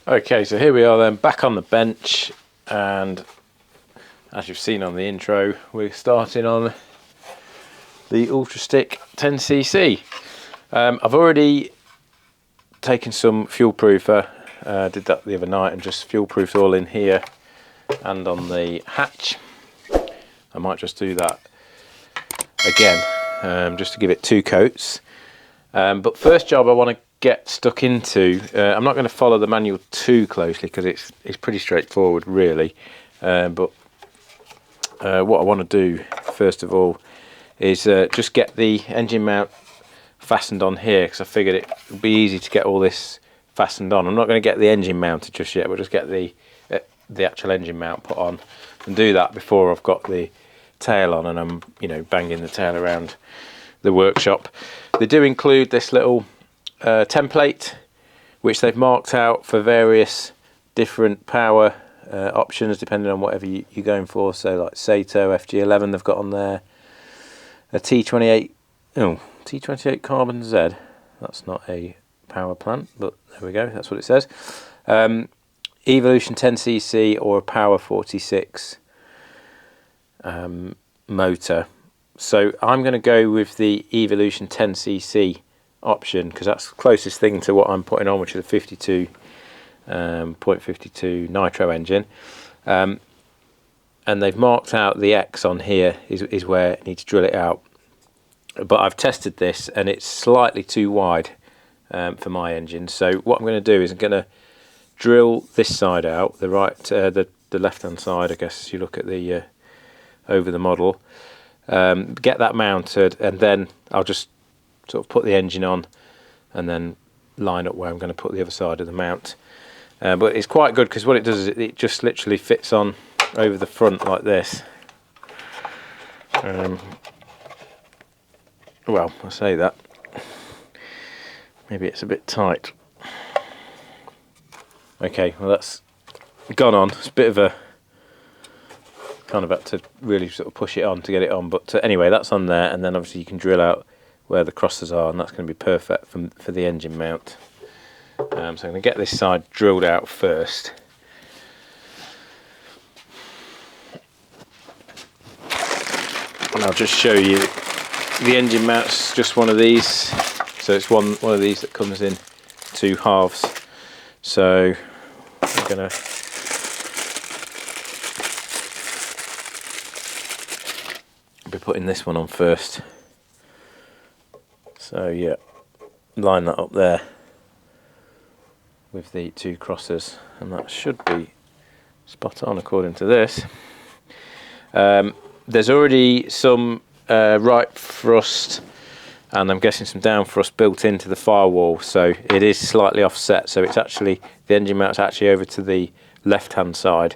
Okay, so here we are then, back on the bench, and as you've seen on the intro, we're starting on the Ultra Stick 10cc. I've already taken some fuel proofer, did that the other night, and just fuel proofed all in here and on the hatch. I might just do that again, just to give it 2 coats. But first job I want to get stuck into, I'm not going to follow the manual too closely because it's pretty straightforward really, but what I want to do first of all is just get the engine mount fastened on here, because I figured it would be easy to get all this fastened on. I'm not going to get the engine mounted just yet, we'll just get the actual engine mount put on and do that before I've got the tail on and I'm, you know, banging the tail around the workshop. They do include this little template which they've marked out for various different power options depending on whatever you're going for. So like Sato, FG11 they've got on there, a T28 Carbon Z, that's not a power plant, but there we go, that's what it says. Evolution 10cc or a Power 46 motor. So I'm going to go with the Evolution 10cc option because that's the closest thing to what I'm putting on, which is a 0.52 nitro engine. And they've marked out the X on here is where I need to drill it out. But I've tested this and it's slightly too wide for my engine. So what I'm going to do is I'm going to drill this side out, the left hand side, I guess, as you look at the over the model, get that mounted, and then I'll just sort of put the engine on and then line up where I'm going to put the other side of the mount. But it's quite good because what it does is it just literally fits on over the front like this. Well, I say that, maybe it's a bit tight. Okay, well that's gone on. It's a bit of a kind of had to really sort of push it on to get it on, but anyway, that's on there, and then obviously you can drill out where the crosses are, and that's going to be perfect for the engine mount. So I'm going to get this side drilled out first. And I'll just show you the engine mount's just one of these, so it's one of these that comes in 2 halves. So I'm going to be putting this one on first. So yeah, line that up there with the 2 crosses, and that should be spot on according to this. There's already some right thrust and I'm guessing some down thrust built into the firewall, so it is slightly offset, so it's actually, the engine mount's actually over to the left hand side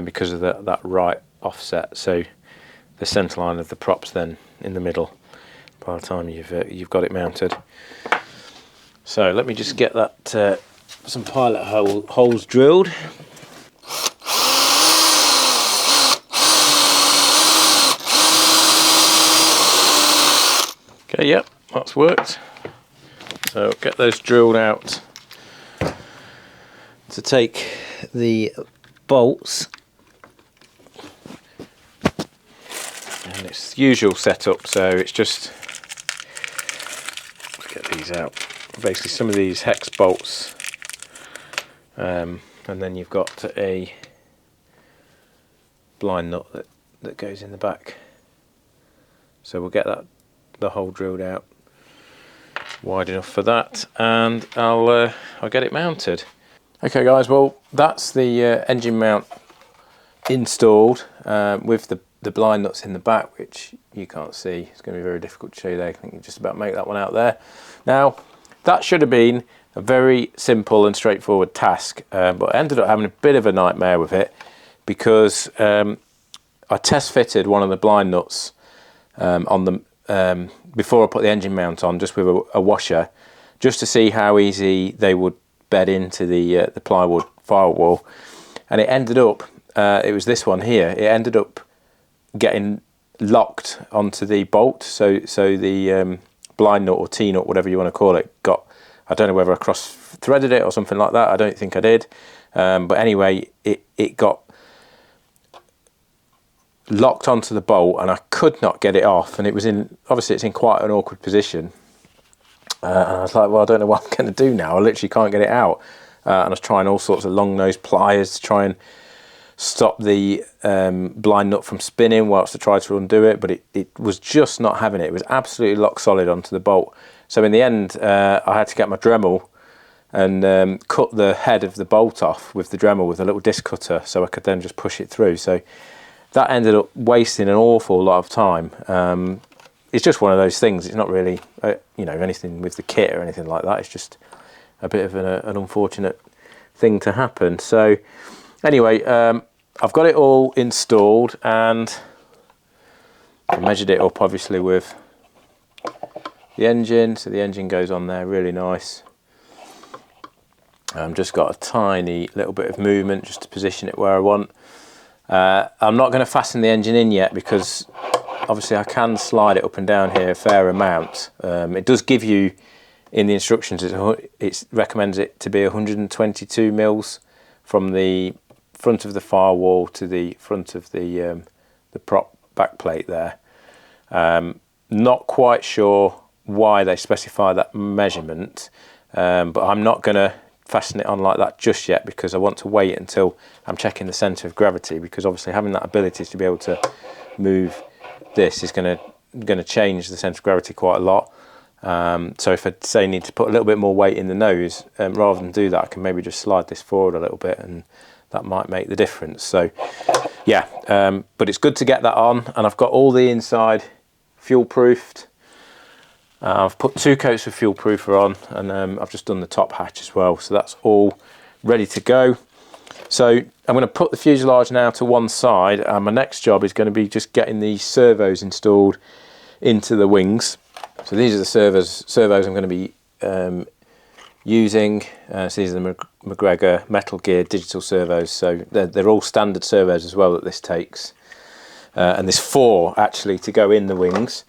because of that right offset, so the centre line of the prop's then in the middle by the time you've got it mounted. So let me just get that some pilot holes drilled. Okay, yep, that's worked. So get those drilled out. To take the bolts, and it's the usual setup, so it's just, let's get these out, basically some of these hex bolts, and then you've got a blind nut that goes in the back, so we'll get the hole drilled out wide enough for that, and I'll get it mounted. Okay guys, well that's the engine mount installed with the blind nuts in the back, which you can't see. It's going to be very difficult to show you there. I think you just about make that one out there. Now that should have been a very simple and straightforward task, but I ended up having a bit of a nightmare with it because I test fitted one of the blind nuts on the before I put the engine mount on, just with a washer, just to see how easy they would bed into the plywood firewall, and it ended up it was this one here, it ended up getting locked onto the bolt, so the blind nut or T-nut, whatever you want to call it, I don't know whether I cross-threaded it or something like that. I don't think I did. But anyway, it got locked onto the bolt and I could not get it off, and it was obviously it's in quite an awkward position. And I was like, well, I don't know what I'm going to do now. I literally can't get it out. And I was trying all sorts of long nose pliers to try and stop the blind nut from spinning whilst I tried to undo it, but it was just not having it. It was absolutely lock solid onto the bolt. So in the end, I had to get my Dremel and cut the head of the bolt off with the Dremel with a little disc cutter, so I could then just push it through. So that ended up wasting an awful lot of time. It's just one of those things. It's not really, you know, anything with the kit or anything like that. It's just a bit of an unfortunate thing to happen. So anyway, I've got it all installed and I measured it up obviously with the engine. So the engine goes on there really nice. Just got a tiny little bit of movement just to position it where I want. I'm not going to fasten the engine in yet because obviously I can slide it up and down here a fair amount. It does give you in the instructions, it recommends it to be 122 mils from the front of the firewall to the front of the prop back plate there. Not quite sure why they specify that measurement, but I'm not going to fasten it on like that just yet because I want to wait until I'm checking the centre of gravity, because obviously having that ability to be able to move this is going to change the centre of gravity quite a lot. So if I say need to put a little bit more weight in the nose, rather than do that, I can maybe just slide this forward a little bit and that might make the difference. So yeah, but it's good to get that on, and I've got all the inside fuel proofed. I've put 2 coats of fuel proofer on, and I've just done the top hatch as well, so that's all ready to go. So I'm going to put the fuselage now to one side, and my next job is going to be just getting these servos installed into the wings. So these are the servos I'm going to be using. So these are the McGregor Metal Gear digital servos. So they're all standard servos as well that this takes. And there's 4 actually to go in the wings,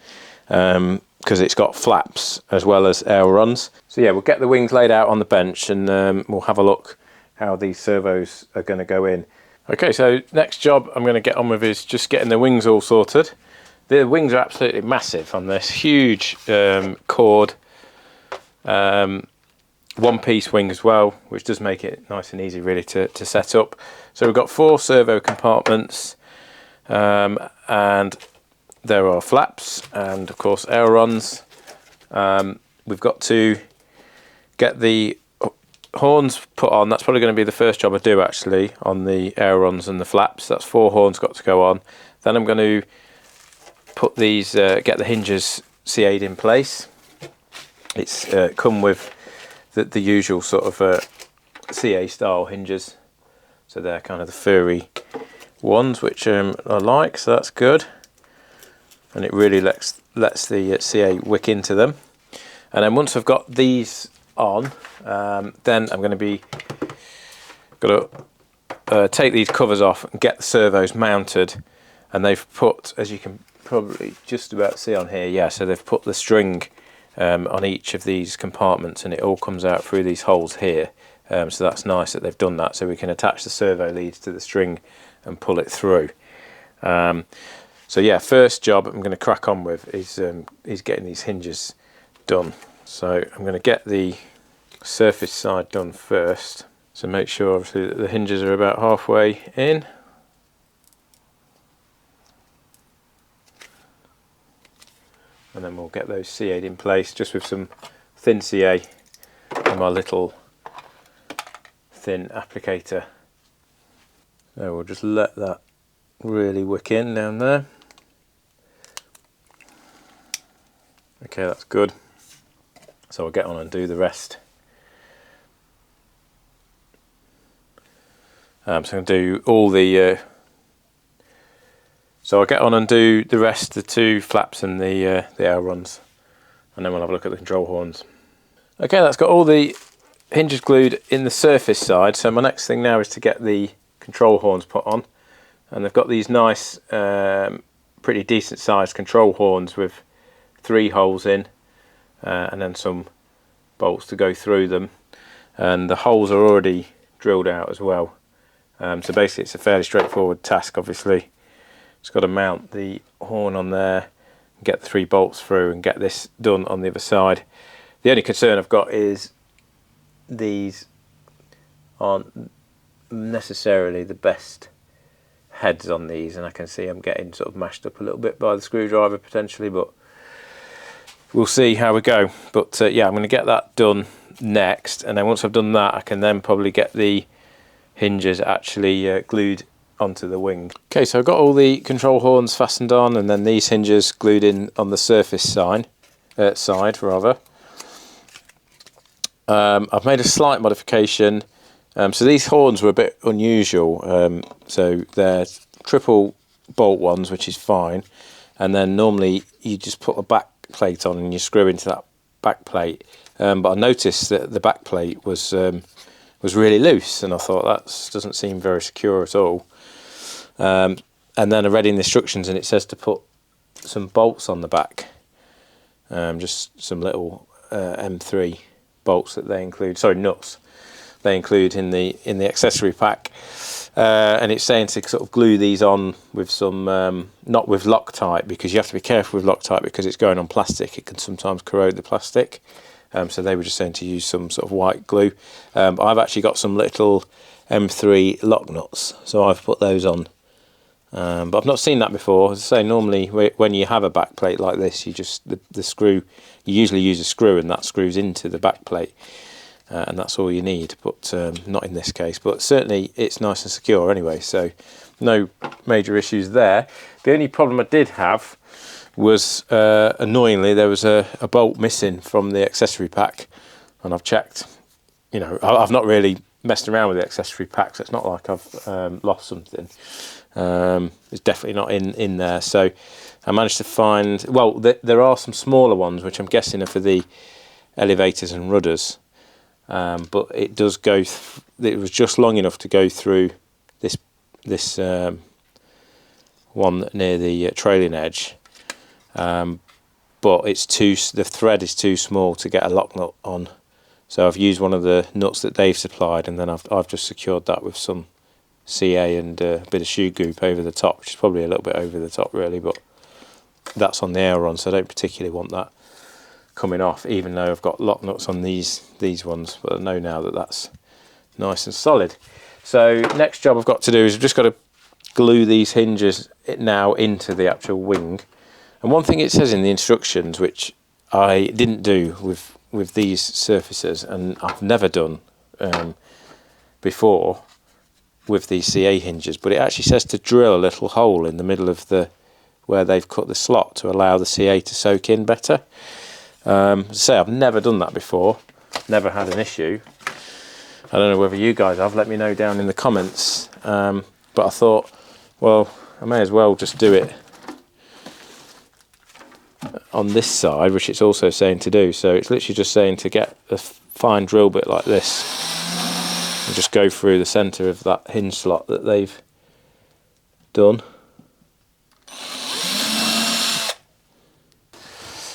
because it's got flaps as well as ailerons. So yeah, we'll get the wings laid out on the bench and we'll have a look how these servos are going to go in. Okay, so next job I'm going to get on with is just getting the wings all sorted. The wings are absolutely massive on this huge cord one-piece wing as well, which does make it nice and easy really to set up. So we've got 4 servo compartments, and there are flaps and of course ailerons. We've got to get the horns put on. That's probably going to be the first job I do actually, on the ailerons and the flaps. That's 4 horns got to go on. Then I'm going to put these, get the hinges CA'd in place. It's come with the usual sort of CA style hinges, so they're kind of the furry ones, which I like, so that's good, and it really lets the CA wick into them. And then once I've got these on, then I'm going to be take these covers off and get the servos mounted. And they've put, as you can probably just about see on here, yeah, so they've put the string on each of these compartments, and it all comes out through these holes here. So that's nice that they've done that, so we can attach the servo leads to the string and pull it through. So yeah, first job I'm going to crack on with is getting these hinges done. So I'm going to get the surface side done first. So make sure obviously that the hinges are about halfway in. And then we'll get those CA'd in place just with some thin CA and my little thin applicator. So we'll just let that really wick in down there. Okay, that's good. So I'll get on and do the rest. So I'm going to do all the... So I'll get on and do the rest, the 2 flaps and the ailerons, and then we'll have a look at the control horns. Okay, that's got all the hinges glued in the surface side, so my next thing now is to get the control horns put on. And they've got these nice, pretty decent sized control horns with 3 holes in, and then some bolts to go through them, and the holes are already drilled out as well. So basically it's a fairly straightforward task. Obviously just got to mount the horn on there, get the 3 bolts through and get this done on the other side. The only concern I've got is these aren't necessarily the best heads on these, and I can see I'm getting sort of mashed up a little bit by the screwdriver potentially, but we'll see how we go. But yeah, I'm going to get that done next, and then once I've done that I can then probably get the hinges actually glued onto the wing. Okay, so I've got all the control horns fastened on, and then these hinges glued in on the surface side. I've made a slight modification. So these horns were a bit unusual. So they're triple bolt ones, which is fine. And then normally you just put a back plate on and you screw into that back plate. But I noticed that the back plate was really loose, and I thought that doesn't seem very secure at all. And then I read in the instructions, and it says to put some bolts on the back, just some little M3 bolts that they include, sorry, nuts they include in the accessory pack, and it's saying to sort of glue these on with some not with Loctite, because you have to be careful with Loctite because it's going on plastic. It can sometimes corrode the plastic. So they were just saying to use some sort of white glue. I've actually got some little M3 lock nuts, so I've put those on. But I've not seen that before. As I say, normally when you have a back plate like this, you just the screw, you usually use a screw, and that screws into the back plate, and that's all you need. But not in this case. But certainly it's nice and secure anyway, so no major issues there. The only problem I did have was annoyingly there was a bolt missing from the accessory pack, and I've checked. You know, I've not really messed around with the accessory pack, so it's not like I've lost something. It's definitely not in there, so I managed to find, well, there are some smaller ones which I'm guessing are for the elevators and rudders, but it does go it was just long enough to go through this one near the trailing edge, but the thread is too small to get a lock nut on, so I've used one of the nuts that Dave supplied, and then I've just secured that with some CA and a bit of shoe goop over the top, which is probably a little bit over the top really, but that's on the aileron, so I don't particularly want that coming off, even though I've got lock nuts on these ones, but I know now that that's nice and solid. So next job I've got to do is I've just got to glue these hinges now into the actual wing. And one thing it says in the instructions, which I didn't do with these surfaces, and I've never done before with these CA hinges, but it actually says to drill a little hole in the middle of where they've cut the slot to allow the CA to soak in better. As I say, I've never done that before, never had an issue. I don't know whether you guys have, let me know down in the comments, but I thought, well, I may as well just do it on this side, which it's also saying to do. So it's literally just saying to get a fine drill bit like this and just go through the centre of that hinge slot that they've done.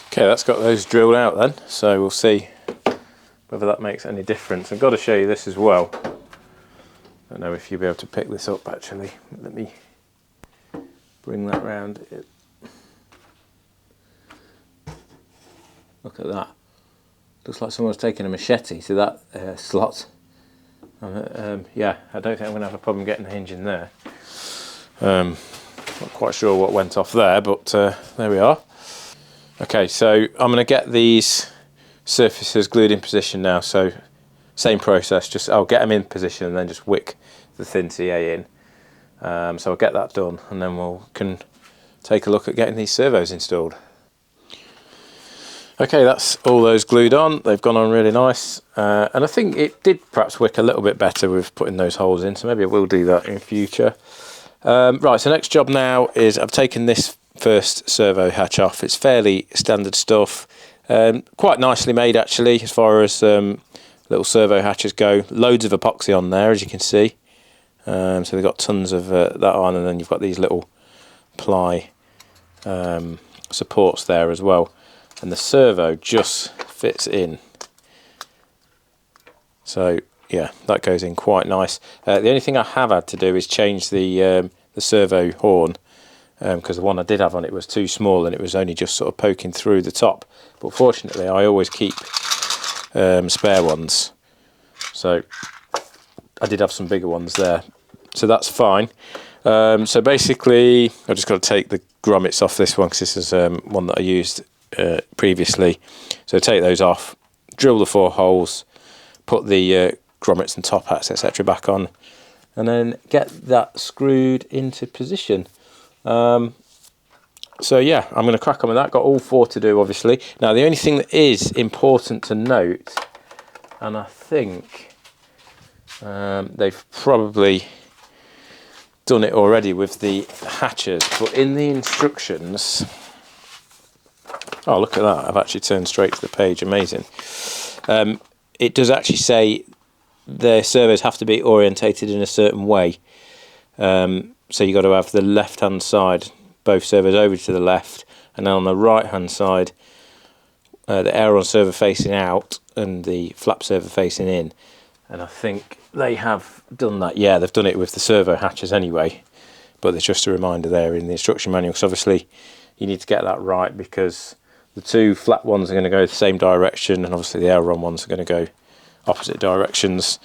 Okay, that's got those drilled out then, so we'll see whether that makes any difference. I've got to show you this as well. I don't know if you'll be able to pick this up actually. Let me bring that round. Look at that. Looks like someone's taken a machete to that slot. Yeah, I don't think I'm going to have a problem getting the hinge in there. Not quite sure what went off there, but there we are. Okay, so I'm going to get these surfaces glued in position now. So same process, just I'll get them in position and then just wick the thin CA in. So I'll get that done, and then can take a look at getting these servos installed. Okay, that's all those glued on. They've gone on really nice, and I think it did perhaps wick a little bit better with putting those holes in, so maybe I will do that in future. Right, so next job now is I've taken this first servo hatch off. It's fairly standard stuff, quite nicely made actually as far as little servo hatches go. Loads of epoxy on there, as you can see. So they've got tons of that on, and then you've got these little ply supports there as well. And the servo just fits in So yeah, that goes in quite nice. The only thing I have had to do is change the servo horn, because the one I did have on it was too small and it was only just sort of poking through the top. But fortunately I always keep spare ones, so I did have some bigger ones there, so that's fine. So basically I've just got to take the grommets off this one, because this is one that I used previously. So take those off, drill the 4 holes, put the grommets and top hats etc back on, and then get that screwed into position. So yeah, I'm going to crack on with that. Got all 4 to do, obviously. Now the only thing that is important to note, and I think they've probably done it already with the hatches, but in the instructions, oh look at that, I've actually turned straight to the page, amazing. It does actually say the servos have to be orientated in a certain way. So you've got to have the left hand side, both servos over to the left, and then on the right hand side the aileron servo facing out and the flap servo facing in. And I think they have done that. Yeah, they've done it with the servo hatches anyway, but there's just a reminder there in the instruction manual, because obviously you need to get that right, because the 2 flat ones are going to go the same direction, and obviously the aileron ones are going to go opposite directions.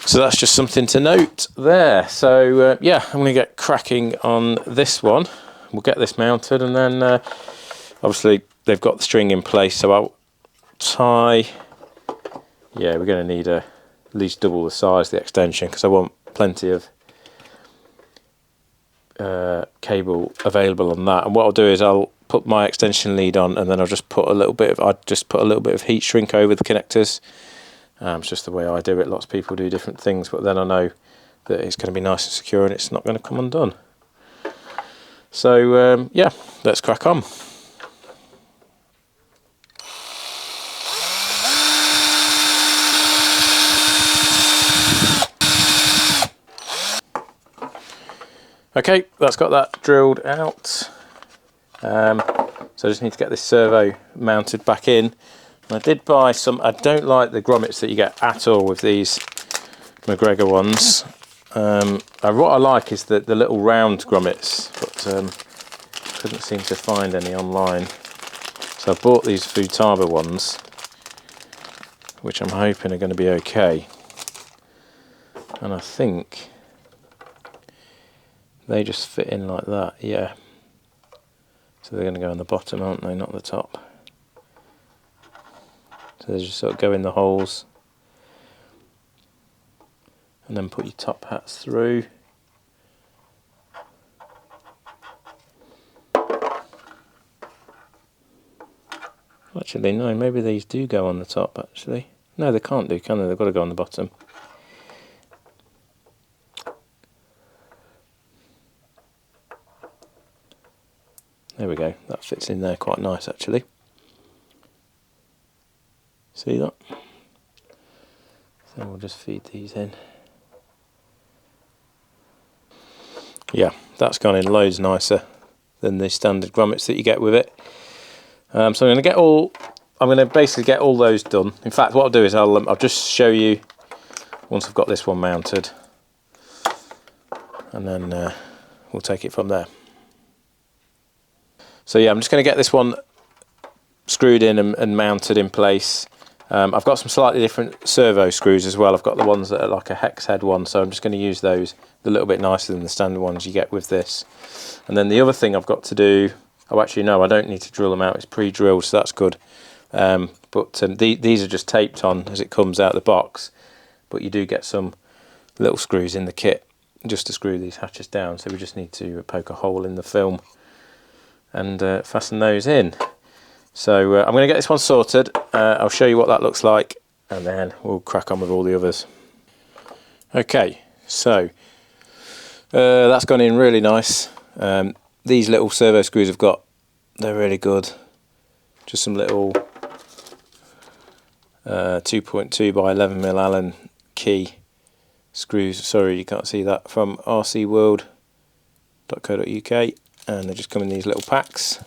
So that's just something to note there. So yeah, I'm going to get cracking on this one. We'll get this mounted, and then obviously they've got the string in place, so I'll tie. Yeah, we're going to need at least double the size of the extension, because I want plenty of cable available on that. And what I'll do is I'll put my extension lead on, and then I'll just put a little bit of heat shrink over the connectors. It's just the way I do it. Lots of people do different things, but then I know that it's going to be nice and secure and it's not going to come undone. So yeah, let's crack on. Okay, that's got that drilled out. So I just need to get this servo mounted back in. And I did buy some. I don't like the grommets that you get at all with these McGregor ones. What I like is the little round grommets, but couldn't seem to find any online. So I bought these Futaba ones, which I'm hoping are going to be okay. And I think they just fit in like that, yeah. So they're going to go on the bottom, aren't they, not the top. So they just sort of go in the holes, and then put your top hats through. Actually, no, maybe these do go on the top, actually. No, they can't do, can they? They've got to go on the bottom. There we go, that fits in there quite nice, actually. See that? So we'll just feed these in. Yeah, that's gone in loads nicer than the standard grommets that you get with it. So I'm going to basically get all those done. In fact, what I'll do is I'll just show you once I've got this one mounted, and then we'll take it from there. So yeah, I'm just going to get this one screwed in and mounted in place. I've got some slightly different servo screws as well. I've got the ones that are like a hex head one, so I'm just going to use those. They're a little bit nicer than the standard ones you get with this. And then the other thing I've got to do, oh actually no, I don't need to drill them out, it's pre-drilled, so that's good. These are just taped on as it comes out of the box, but you do get some little screws in the kit just to screw these hatches down, so we just need to poke a hole in the film and fasten those in. So I'm going to get this one sorted. I'll show you what that looks like, and then we'll crack on with all the others. Okay, so that's gone in really nice. These little servo screws I've got, they're really good. Just some little 2.2 by 11mm Allen key screws. Sorry you can't see that, from rcworld.co.uk, and they just come in these little packs.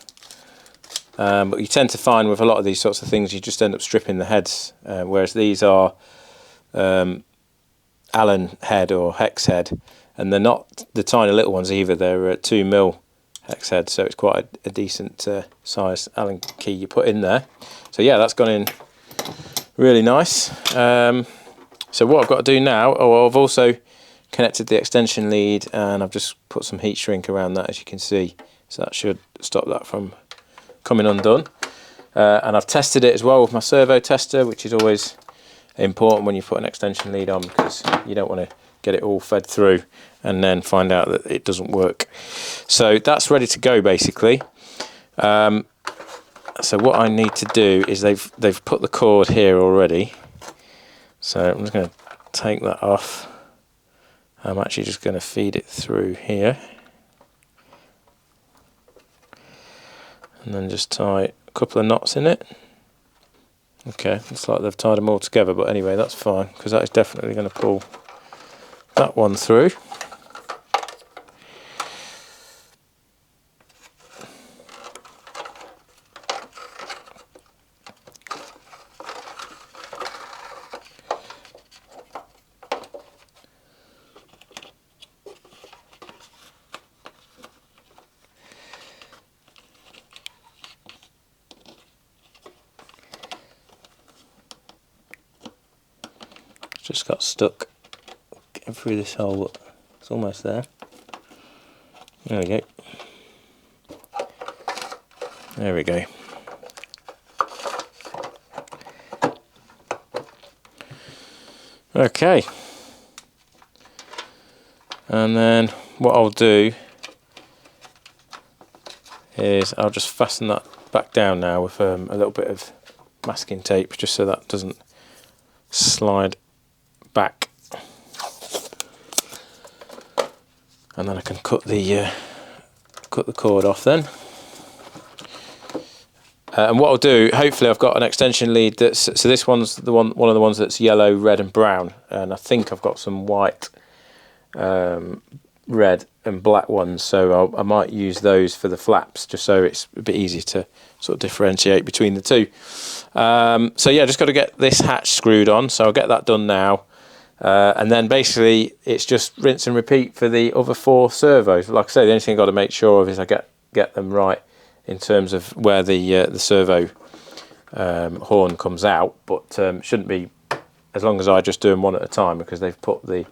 But you tend to find with a lot of these sorts of things you just end up stripping the heads, whereas these are Allen head or hex head, and they're not the tiny little ones either. They're 2mm hex head, so it's quite a decent size Allen key you put in there. So yeah, that's gone in really nice. So what I've got to do now, I've also connected the extension lead, and I've just put some heat shrink around that, as you can see, so that should stop that from coming undone. And I've tested it as well with my servo tester, which is always important when you put an extension lead on, because you don't want to get it all fed through and then find out that it doesn't work. So that's ready to go basically. So what I need to do is they've put the cord here already, so I'm just going to take that off. I'm actually just going to feed it through here and then just tie a couple of knots in it. Okay, looks like they've tied them all together, but anyway, that's fine, because that is definitely going to pull that one through. Just got stuck getting through this hole, but it's almost there. There we go. There we go. Okay. And then what I'll do is I'll just fasten that back down now with a little bit of masking tape, just so that doesn't slide back, and then I can cut the cord off then. And what I'll do, hopefully I've got an extension lead that's, so this one's the one of the ones that's yellow, red and brown, and I think I've got some white, red and black ones, so I might use those for the flaps, just so it's a bit easier to sort of differentiate between the two. So yeah, just got to get this hatch screwed on, so I'll get that done now. And then basically it's just rinse and repeat for the other 4 servos. Like I say, the only thing I've got to make sure of is I get them right in terms of where the servo horn comes out, but shouldn't be, as long as I just do them one at a time, because they've put the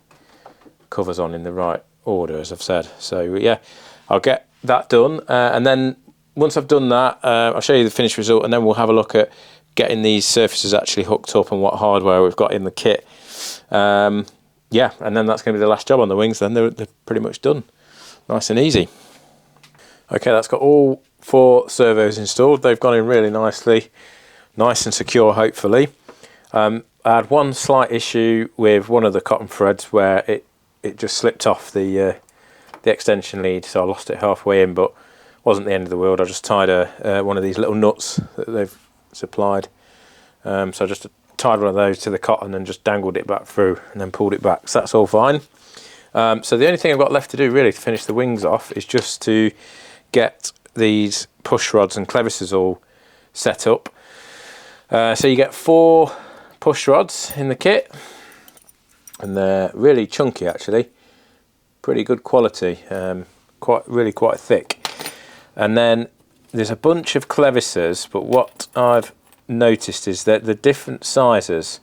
covers on in the right order, as I've said. So yeah, I'll get that done, and then once I've done that, I'll show you the finished result, and then we'll have a look at getting these surfaces actually hooked up and what hardware we've got in the kit. Yeah, and then that's going to be the last job on the wings. Then they're pretty much done, nice and easy. Okay, that's got all 4 servos installed. They've gone in really nicely, nice and secure, hopefully. I had one slight issue with one of the cotton threads where it just slipped off the extension lead, so I lost it halfway in, but wasn't the end of the world. I just tied one of these little nuts that they've supplied, so I just tied one of those to the cotton and just dangled it back through and then pulled it back, so that's all fine. So the only thing I've got left to do really to finish the wings off is just to get these push rods and clevises all set up. So you get 4 push rods in the kit, and they're really chunky actually, pretty good quality, quite thick. And then there's a bunch of clevises, but what I've noticed is that the different sizes,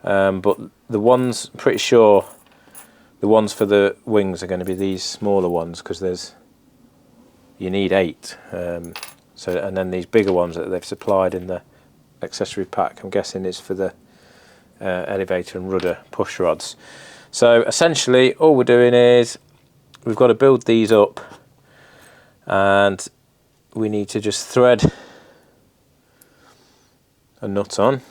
but the ones, pretty sure the ones for the wings are going to be these smaller ones, because you need 8, so, and then these bigger ones that they've supplied in the accessory pack, I'm guessing is for the elevator and rudder push rods. So essentially all we're doing is we've got to build these up, and we need to just thread a nut on,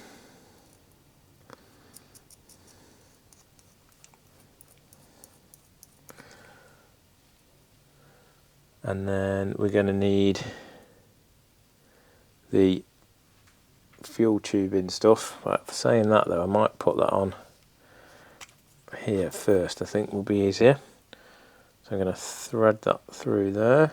and then we're going to need the fuel tubing stuff. But for saying that though, I might put that on here first, I think will be easier. So I'm going to thread that through there.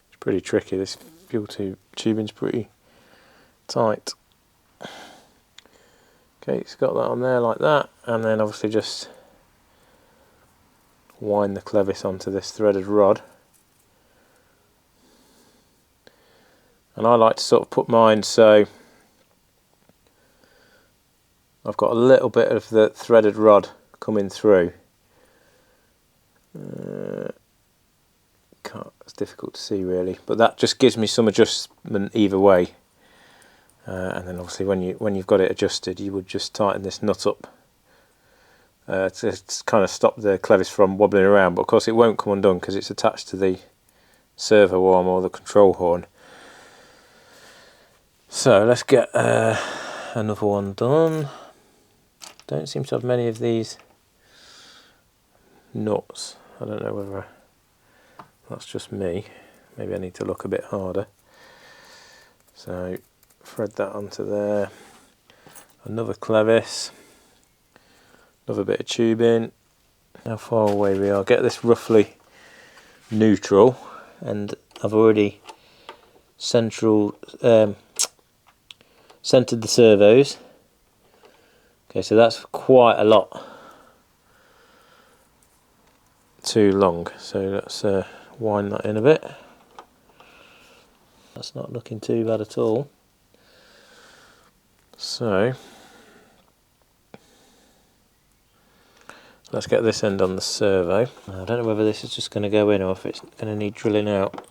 It's pretty tricky, this fuel tube tubing's pretty tight. Okay, it's got that on there like that, and then obviously just wind the clevis onto this threaded rod. And I like to sort of put mine so I've got a little bit of the threaded rod coming through. It's difficult to see really, but that just gives me some adjustment either way. And then obviously when you've got it adjusted, you would just tighten this nut up to kind of stop the clevis from wobbling around. But of course it won't come undone because it's attached to the servo arm or the control horn. So let's get another one done. Don't seem to have many of these nuts. I don't know whether that's just me. Maybe I need to look a bit harder. So thread that onto there. Another clevis. Another bit of tubing. How far away we are. Get this roughly neutral, and I've already centered the servos. Okay, so that's quite a lot too long, so let's wind that in a bit. That's not looking too bad at all. So let's get this end on the servo. I don't know whether this is just going to go in or if it's going to need drilling out.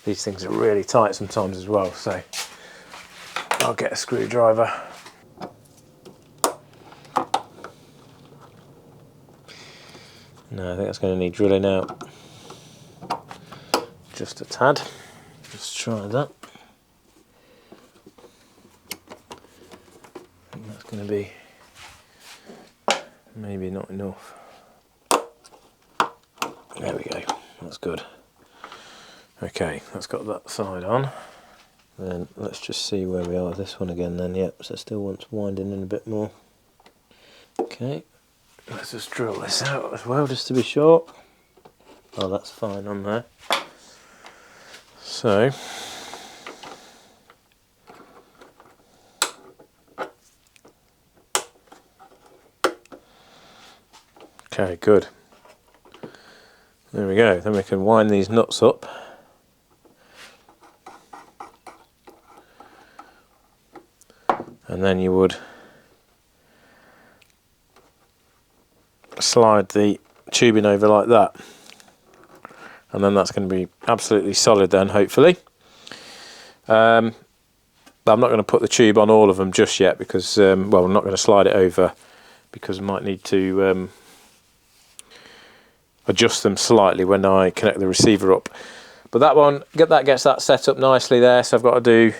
These things are really tight sometimes as well, so I'll get a screwdriver. No, I think that's going to need drilling out just a tad. Let's try that. I think that's going to be maybe not enough. There we go, that's good. Okay, that's got that side on. Then let's just see where we are with this one again then. Yep, so still wants winding in a bit more. Okay, let's just drill this out as well just to be sure. Oh, that's fine on there. So okay, good. There we go, then we can wind these nuts up. And then you would slide the tubing over like that. And then that's going to be absolutely solid then, hopefully. But I'm not going to put the tube on all of them just yet because, well, I'm not going to slide it over because I might need to adjust them slightly when I connect the receiver up. But that one, gets that set up nicely there, so I've got to do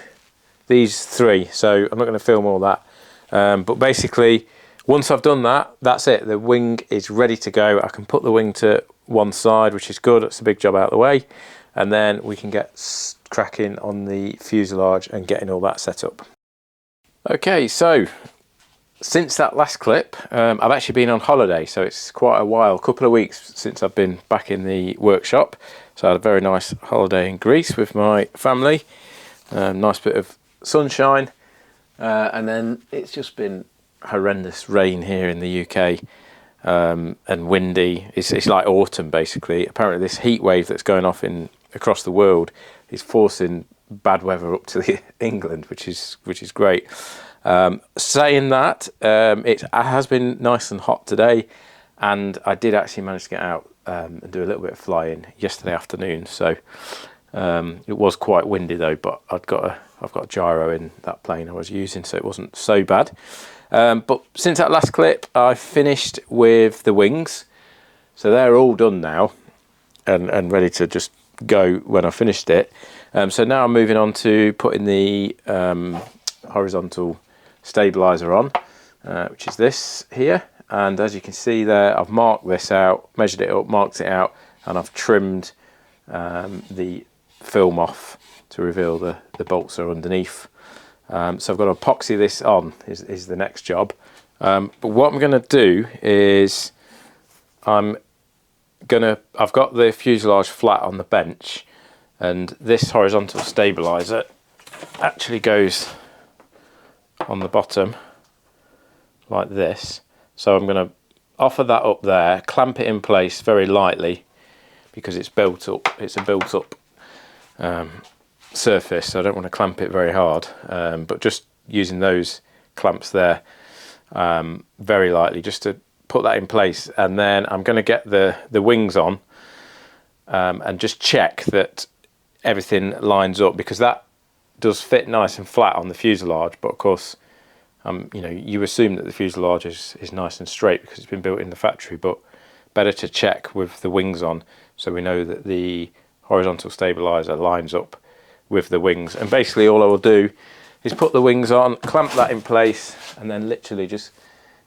these three, so I'm not going to film all that. But basically, once I've done that, that's it. The wing is ready to go. I can put the wing to one side, which is good. It's a big job out of the way. And then we can get cracking on the fuselage and getting all that set up. Okay, so since that last clip, I've actually been on holiday, so it's quite a while, a couple of weeks since I've been back in the workshop. So I had a very nice holiday in Greece with my family. Nice bit of sunshine, and then it's just been horrendous rain here in the UK, and windy. It's like autumn basically. Apparently this heat wave that's going off across the world is forcing bad weather up to England, which is great. Saying that, it has been nice and hot today, and I did actually manage to get out and do a little bit of flying yesterday afternoon. So it was quite windy though, but I've got a gyro in that plane I was using, so it wasn't so bad. But since that last clip, I finished with the wings, so they're all done now and ready to just go when I finished it. So now I'm moving on to putting the horizontal stabilizer on, which is this here. And as you can see there, I've marked this out, measured it up, marked it out, and I've trimmed the film off to reveal the bolts are underneath. So I've got to epoxy this on is the next job. But what I'm going to do is I'm I've got the fuselage flat on the bench, and this horizontal stabilizer actually goes on the bottom like this. So I'm going to offer that up there, clamp it in place very lightly because it's built up. It's a built up surface, so I don't want to clamp it very hard, but just using those clamps there very lightly just to put that in place. And then I'm going to get the wings on and just check that everything lines up, because that does fit nice and flat on the fuselage, but of course you know, you assume that the fuselage is nice and straight because it's been built in the factory, but better to check with the wings on so we know that the horizontal stabilizer lines up with the wings. And basically all I will do is put the wings on, clamp that in place, and then literally just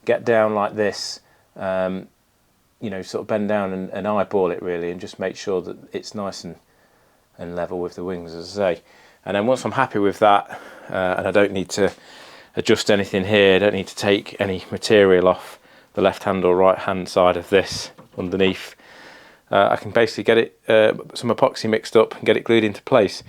get down like this, you know, sort of bend down and eyeball it really, and just make sure that it's nice and level with the wings, as I say. And then once I'm happy with that, and I don't need to adjust anything here, I don't need to take any material off the left hand or right hand side of this underneath, I can basically get it some epoxy mixed up and get it glued into place.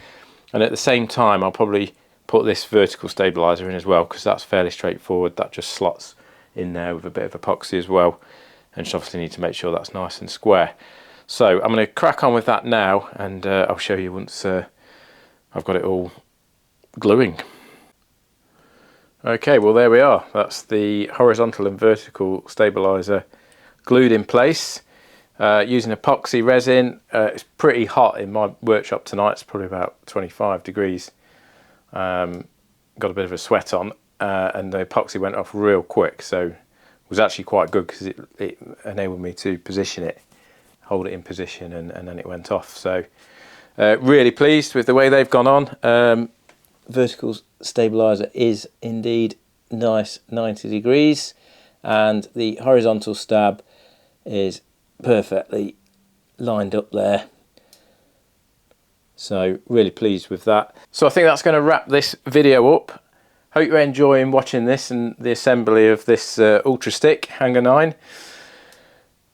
And at the same time I'll probably put this vertical stabilizer in as well, because that's fairly straightforward. That just slots in there with a bit of epoxy as well, and just obviously need to make sure that's nice and square. So I'm going to crack on with that now, and I'll show you once I've got it all gluing. Okay, well there we are. That's the horizontal and vertical stabilizer glued in place using epoxy resin. It's pretty hot in my workshop tonight. It's probably about 25 degrees. Got a bit of a sweat on, and the epoxy went off real quick, so it was actually quite good because it enabled me to position it, hold it in position, and then it went off. So really pleased with the way they've gone on. Vertical stabilizer is indeed nice 90 degrees, and the horizontal stab is perfectly lined up there. So really pleased with that. So I think that's going to wrap this video up. Hope you're enjoying watching this and the assembly of this Ultra Stick Hangar 9.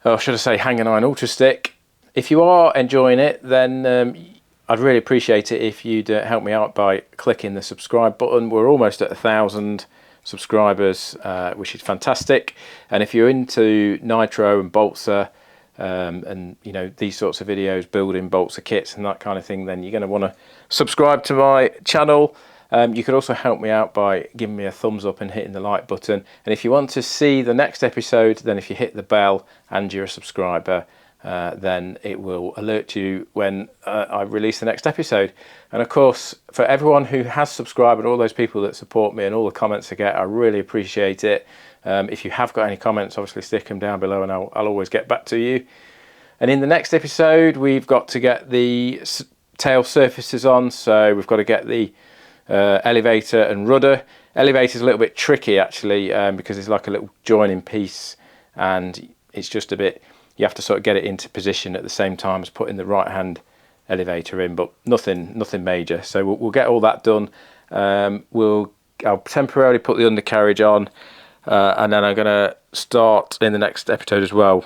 Or should I say Hangar 9 Ultra Stick. If you are enjoying it, then I'd really appreciate it if you'd help me out by clicking the subscribe button. We're almost at 1,000 subscribers, which is fantastic. And if you're into nitro and balsa, and you know, these sorts of videos, building balsa kits and that kind of thing, then you're going to want to subscribe to my channel. You could also help me out by giving me a thumbs up and hitting the like button. And if you want to see the next episode, then if you hit the bell and you're a subscriber, then it will alert you when I release the next episode. And of course, for everyone who has subscribed and all those people that support me and all the comments I get, I really appreciate it. If you have got any comments, obviously stick them down below and I'll always get back to you. And in the next episode, we've got to get the tail surfaces on, so we've got to get the elevator and rudder. Elevator is a little bit tricky actually, because it's like a little joining piece, and it's just a bit, you have to sort of get it into position at the same time as putting the right hand elevator in, but nothing major. So we'll get all that done. I'll temporarily put the undercarriage on, and then I'm going to start in the next episode as well,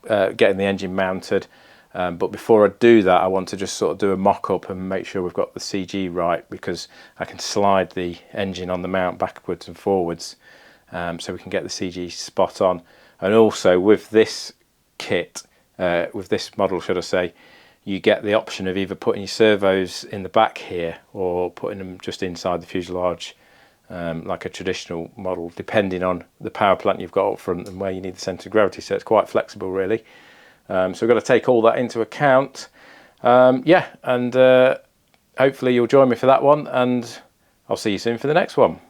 getting the engine mounted. But before I do that, I want to just sort of do a mock-up and make sure we've got the CG right, because I can slide the engine on the mount backwards and forwards, so we can get the CG spot on. And also with this kit, with this model should I say, you get the option of either putting your servos in the back here or putting them just inside the fuselage, like a traditional model, depending on the power plant you've got up front and where you need the centre of gravity. So it's quite flexible really. So we've got to take all that into account. Yeah, and hopefully you'll join me for that one, and I'll see you soon for the next one.